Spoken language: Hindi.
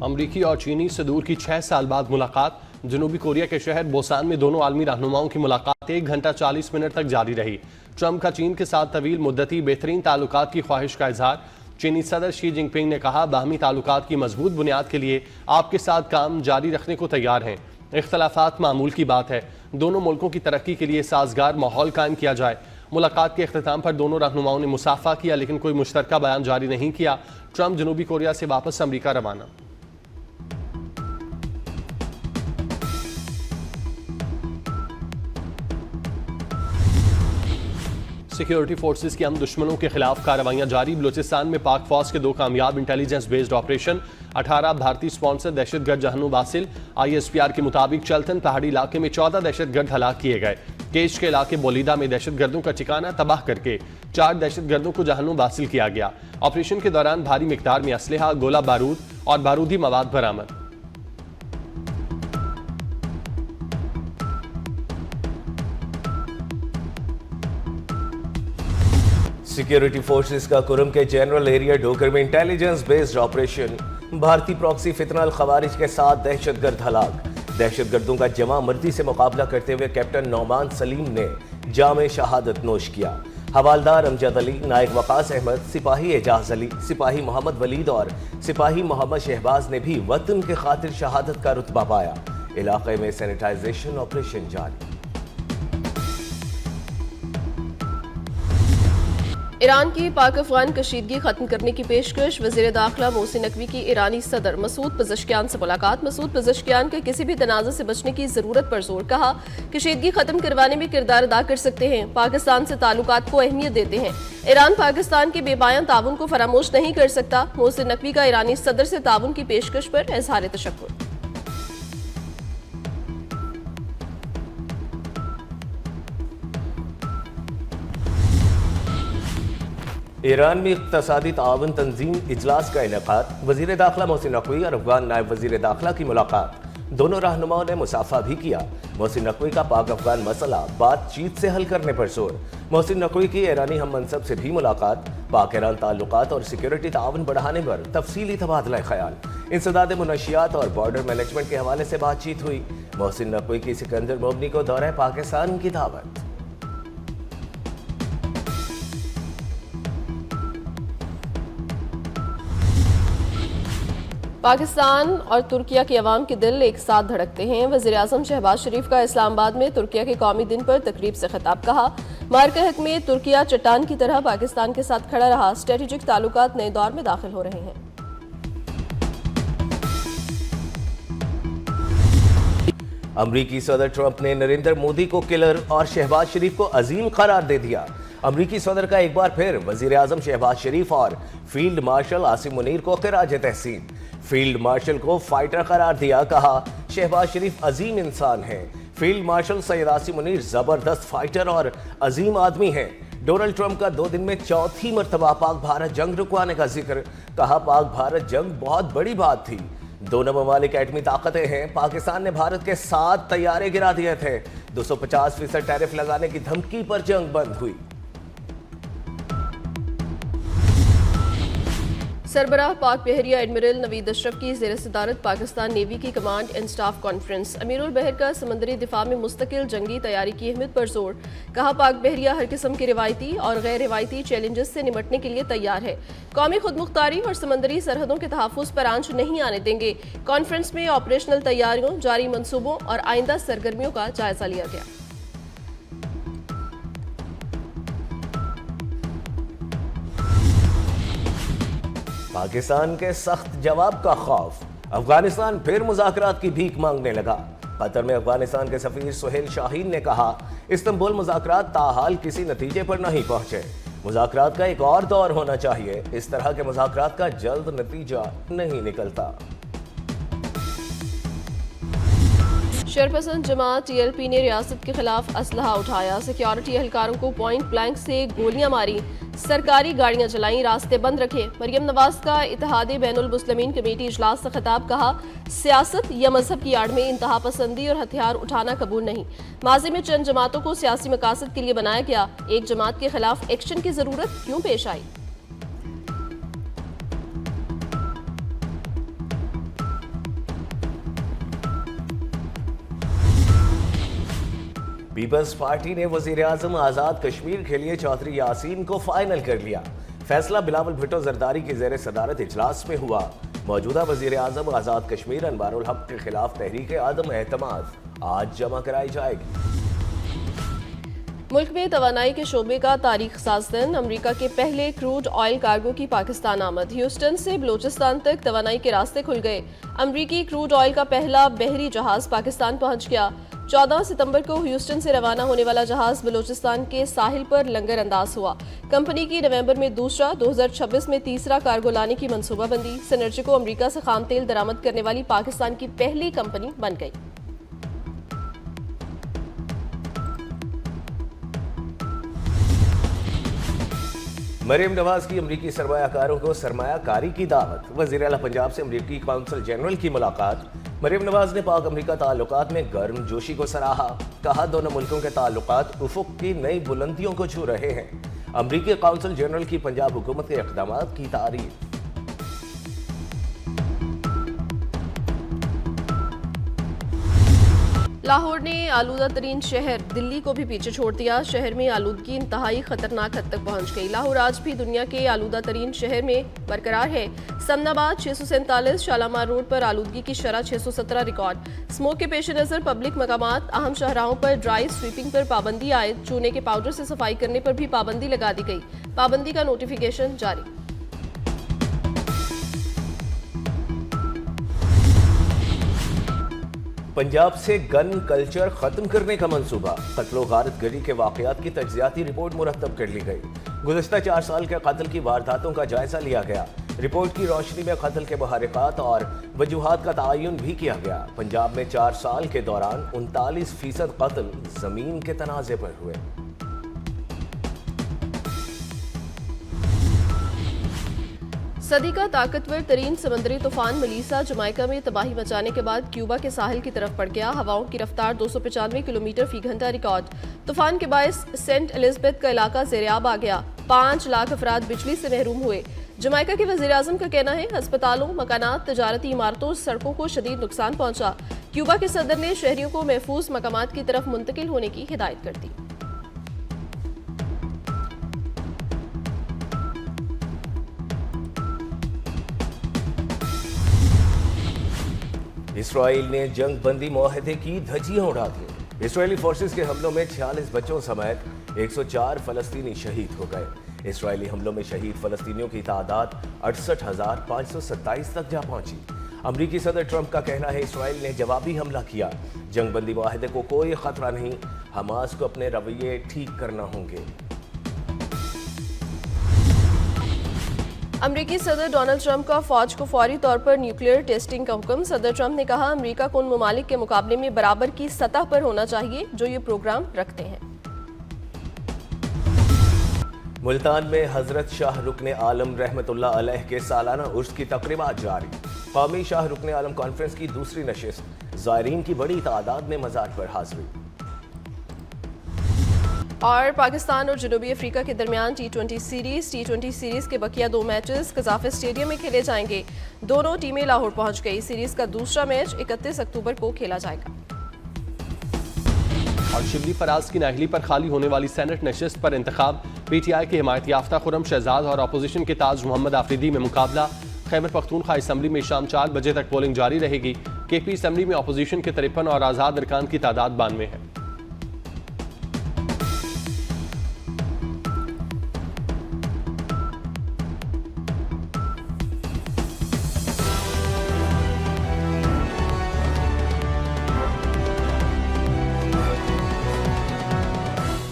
अमरीकी और चीनी सदूर की 6 साल बाद मुलाकात। जनूबी कोरिया के शहर बोसान में दोनों आलमी रहनुमाओं की मुलाकात 1 घंटा 40 मिनट तक जारी रही। ट्रंप का चीन के साथ तवील मुद्दती बेहतरीन ताल्लुकात की ख्वाहिश का इजहार। चीनी सदर शी जिनपिंग ने कहा, बाहमी ताल्लुकात की मजबूत बुनियाद के लिए आपके साथ काम जारी रखने को तैयार हैं। इख्तलाफात मामूल की बात है, दोनों मुल्कों की तरक्की के लिए साजगार माहौल कायम किया जाए। मुलाकात के अख्ताम पर दोनों रहनुमाओं ने मुसाफा किया, लेकिन कोई मुश्तरका बयान जारी नहीं किया। ट्रंप जनूबी कोरिया से वापस अमरीका रवाना। सिक्योरिटी फोर्सेस की हम दुश्मनों के खिलाफ कार्रवाइयां जारी। बलूचिस्तान में पाक फौज के 2 कामयाब इंटेलिजेंस बेस्ड ऑपरेशन। 18 भारतीय स्पॉन्सर दहशतगर्द जहन्नुम वासिल। ISPR के मुताबिक चलतन पहाड़ी इलाके में 14 दहशतगर्द हलाक किए गए। केश के इलाके बोलीदा में दहशतगर्दों का ठिकाना तबाह करके 4 दहशतगर्दों को जहन्नुम वासिल किया गया। ऑपरेशन के दौरान भारी मिकदार में असलहा, गोला बारूद और बारूदी मवाद बरामद। सिक्योरिटी फोर्सेस का कुरम के जनरल एरिया डोकर में इंटेलिजेंस बेस्ड ऑपरेशन। भारतीय प्रॉक्सी फितनल खवारिज के साथ दहशतगर्द हलाक। दहशतगर्दों का जमा मर्दी से मुकाबला करते हुए कैप्टन नौमान सलीम ने जाम शहादत नोश किया। हवालदार अमजद अली, नायक वकास अहमद, सिपाही एजाज अली, सिपाही मोहम्मद वलीद और सिपाही मोहम्मद शहबाज ने भी वतन के खातिर शहादत का रुतबा पाया। इलाके में सैनिटाइजेशन ऑपरेशन जारी। ईरान की पाक अफगान कशीदगी खत्म करने की पेशकश। वजीर दाखिला मोहसिन नकवी की ईरानी सदर मसूद पज़ेश्कियान से मुलाकात। मसूद पज़ेश्कियान के किसी भी तनाज़े से बचने की जरूरत पर जोर। कहा, कशीदगी खत्म करवाने में किरदार अदा कर सकते हैं, पाकिस्तान से ताल्लुकात को अहमियत देते हैं। ईरान पाकिस्तान के बेपायां ताउन को फरामोश नहीं कर सकता। मोहसिन नकवी का ईरानी सदर से ताउन की पेशकश पर इजहार तशक्कुर। ईरान में इक़्तिसादी ताउन तंजीम इजलास का इनेकाद। वजीर दाखिला मोहसिन नकवी और अफगान नायब वजीर दाखिला की मुलाकात। दोनों रहनुमाओं ने मुसाफा भी किया। मोहसिन नकवी का पाक अफगान मसला बातचीत से हल करने पर जोर। मोहसिन नकवी की ईरानी हम मनसब से भी मुलाकात। पाक ईरान ताल्लुकात और सिक्योरिटी ताउन बढ़ाने पर तफसीली तबादला ख्याल। इंसदाद मुनशियात और बॉर्डर मैनेजमेंट के हवाले से बातचीत हुई। मोहसिन नकवी की सिकंदर मोबनी को दौरे पाकिस्तान की दावत। पाकिस्तान और तुर्किया के अवाम के दिल एक साथ धड़कते हैं। वज़ीर आज़म शहबाज शरीफ का इस्लामाबाद में तुर्किया के कौमी दिन पर तकरीब से खिताब। कहा, मार्का हक में तुर्किया चट्टान की तरह पाकिस्तान के साथ खड़ा रहा। स्ट्रेटेजिक ताल्लुकात नए दौर में दाखिल हो रहे हैं। अमरीकी सदर ट्रंप ने नरेंद्र मोदी को किलर और शहबाज शरीफ को अजीम करार दे दिया। अमरीकी सदर का एक बार फिर वजीर आजम शहबाज शरीफ और फील्ड मार्शल आसिम मुनीर को खिराज तहसीन। फील्ड मार्शल को फाइटर करार दिया। कहा, शहबाज शरीफ अजीम इंसान हैं। फील्ड मार्शल सैयद आसिम मुनीर जबरदस्त फाइटर और अजीम आदमी हैं। डोनाल्ड ट्रंप का 2 दिन में चौथी मरतबा पाक भारत जंग रुकवाने का जिक्र। कहा, पाक भारत जंग बहुत बड़ी बात थी। दोनों ममालिक एटमी ताकतें हैं। पाकिस्तान ने भारत के 7 तैयारे गिरा दिए थे। 250% टैरिफ लगाने की धमकी पर जंग बंद हुई। सरबराह पाक बहरिया एडमिरल नवीद अशरफ की ज़ेर सदारत पाकिस्तान नेवी की कमांड एंड स्टाफ कॉन्फ्रेंस। अमीरुल बहर का समंदरी दिफा में मुस्तकिल जंगी तैयारी की अहमियत पर जोर। कहा, पाक बहरिया हर किस्म के रिवायती और गैर रिवायती चैलेंजेस से निपटने के लिए तैयार है। कौमी खुदमुख्तारी और समंदरी सरहदों के तहफ़्फ़ुज़ पर आंच नहीं आने देंगे। कॉन्फ्रेंस में ऑपरेशनल तैयारियों, जारी मनसूबों और आइंदा सरगर्मियों का जायजा लिया गया। पाकिस्तान के सख्त जवाब का खौफ। अफगानिस्तान फिर मुज़ाकरात की भीख मांगने लगा। कतर में अफगानिस्तान के सफीर सुहेल शाहीन ने कहा, इस्तांबुल मुज़ाकरात ताहाल किसी नतीजे पर नहीं पहुंचे। मुज़ाकरात का एक और दौर होना चाहिए। इस तरह के मुज़ाकरात का जल्द नतीजा नहीं निकलता। शरपसंद जमात TLP ने रियासत के खिलाफ असलहा उठाया। सिक्योरिटी एहलकारों को पॉइंट ब्लैंक से गोलियां मारी। सरकारी गाड़ियां चलाई, रास्ते बंद रखे। मरियम नवाज का इत्तेहाद बैनुल मुस्लिमीन कमेटी इजलास से खिताब। कहा, सियासत या मजहब की आड़ में इंतहा पसंदी और हथियार उठाना कबूल नहीं। माजी में चंद जमातों को सियासी मकासद के लिए बनाया गया। एक जमात के खिलाफ एक्शन की जरूरत क्यों पेश आई? पीपल्स पार्टी ने वजीर आजम आजाद कश्मीर के लिए चौधरी यासीन को फाइनल कर लिया। फैसला बिलावल भुट्टो जरदारी की जेर सदारत इजलास में हुआ। मौजूदा वजीर आजम आजाद कश्मीर अनवारुल हक के खिलाफ तहरीक आदम एतमाद आज जमा कराई जाएगी। मुल्क में तवानाई के शोबे का तारीख साज दिन, अमरीका के पहले क्रूड ऑयल कार्गो की पाकिस्तान आमद। ह्यूस्टन से बलूचिस्तान तक तवानाई के रास्ते खुल गए। अमरीकी क्रूड ऑयल का पहला बहरी जहाज पाकिस्तान पहुंच गया। 14 सितंबर को ह्यूस्टन से रवाना होने वाला जहाज बलूचिस्तान के साहिल पर लंगर अंदाज हुआ। कंपनी की नवंबर में दूसरा, 2026 में तीसरा कार्गो लाने की मनसूबाबंदी। सिनर्जी को अमरीका से खाम तेल दरामद करने वाली पाकिस्तान की पहली कंपनी बन गई। मरीम नवाज की अमरीकी सरमायाकारों को सरमायाकारी की दावत। वज़ीर आला पंजाब से अमरीकी कौंसल जनरल की मुलाकात। मरीम नवाज ने पाक अमरीका ताल्लुकात में गर्म जोशी को सराहा। कहा दोनों मुल्कों के ताल्लुकात उफुक की नई बुलंदियों को छू रहे हैं। अमरीकी कौंसल जनरल की पंजाब हुकूमत के इक़दामात की तारीफ। लाहौर ने आलूदा तरीन शहर दिल्ली को भी पीछे छोड़ दिया। शहर में आलूदगी इंतहाई खतरनाक हद तक पहुंच गई। लाहौर आज भी दुनिया के आलूदा तरीन शहर में बरकरार है। समनाबाद 647, शालामार रोड पर आलूदगी की शरह 617 रिकॉर्ड। स्मोक के पेश नज़र पब्लिक मकामात, अहम शाहराहों पर ड्राई स्वीपिंग पर पाबंदी आयद। चूने के पाउडर से सफाई करने पर भी पाबंदी लगा दी गई। पाबंदी का नोटिफिकेशन जारी। पंजाब से गन कल्चर खत्म करने का मंसूबा। कत्लो गारत गरी के वाकयात की तज्जियाती रिपोर्ट मुरतब कर ली गई। गुज़श्ता 4 साल के कत्ल की वारदातों का जायजा लिया गया। रिपोर्ट की रोशनी में कत्ल के मुहर्रिकात और वजूहात का तआयुन भी किया गया। पंजाब में 4 साल के दौरान 39% कत्ल जमीन के तनाज़े पर हुए। सदी का ताकतवर तरीन समंदरी तूफान मलीसा जमाइका में तबाही मचाने के बाद क्यूबा के साहिल की तरफ बढ़ गया। हवाओं की रफ्तार 295 किलोमीटर फी घंटा रिकॉर्ड। तूफान के बायस सेंट एलिजबेथ का इलाका ज़ेरियाब आ गया। 5 लाख अफराद बिजली से महरूम हुए। जमाइका के वज़ीर आज़म का कहना है अस्पतालों, मकानात, तजारती इमारतों, सड़कों को शदीद नुकसान पहुंचा। क्यूबा के सदर ने शहरियों को महफूज मकामात की तरफ मुंतकिल होने की हिदायत कर दी। इसराइल ने जंग बंदी मुआहदे की धज्जियां उड़ा दी। इसराइली फोर्सेस के हमलों में 46 बच्चों समेत 104 फलस्तीनी शहीद हो गए। इसराइली हमलों में शहीद फलस्तीनियों की तादाद 68,527 तक जा पहुंची। अमरीकी सदर ट्रंप का कहना है इसराइल ने जवाबी हमला किया। जंग बंदी मुआहदे को कोई खतरा नहीं, हमास को अपने रवैये ठीक करना होंगे। अमरीकी सदर डोनाल्ड ट्रंप का फौज को फौरी तौर पर न्यूक्लियर टेस्टिंग का हुक्म। सदर ट्रंप ने कहा अमरीका को उन ममालिक के मुकाबले में बराबर की सतह पर होना चाहिए जो ये प्रोग्राम रखते हैं। मुल्तान में हजरत शाह रुकने आलम रहमतुल्लाह अलैह के सालाना उर्स की तकरीबात जारी। कौमी शाह रुकने आलम कॉन्फ्रेंस की दूसरी नशिस्त। ज़ायरीन की बड़ी तादाद में मज़ार पर हाजिरी। और पाकिस्तान और जनूबी अफ्रीका के दरमियान टी20 सीरीज के बकिया 2 मैचेस कजाफे स्टेडियम में खेले जाएंगे। दोनों टीमें लाहौर पहुंच गई। सीरीज का दूसरा मैच 31 अक्टूबर को खेला जाएगा। और शिबली फराज की नाहली पर खाली होने वाली सेनेट नशिस्त पर इंतखाब। PTI के हिमायत याफ्ता खुरम शहजाद और अपोजिशन के ताज मोहम्मद आफरीदी में मुकाबला। खैबर पख्तूनख्वा असम्बली में शाम 4 बजे तक पोलिंग जारी रहेगी। KP असम्बली में अपोजिशन के 53 और आज़ाद अरकान की तादाद 92 है।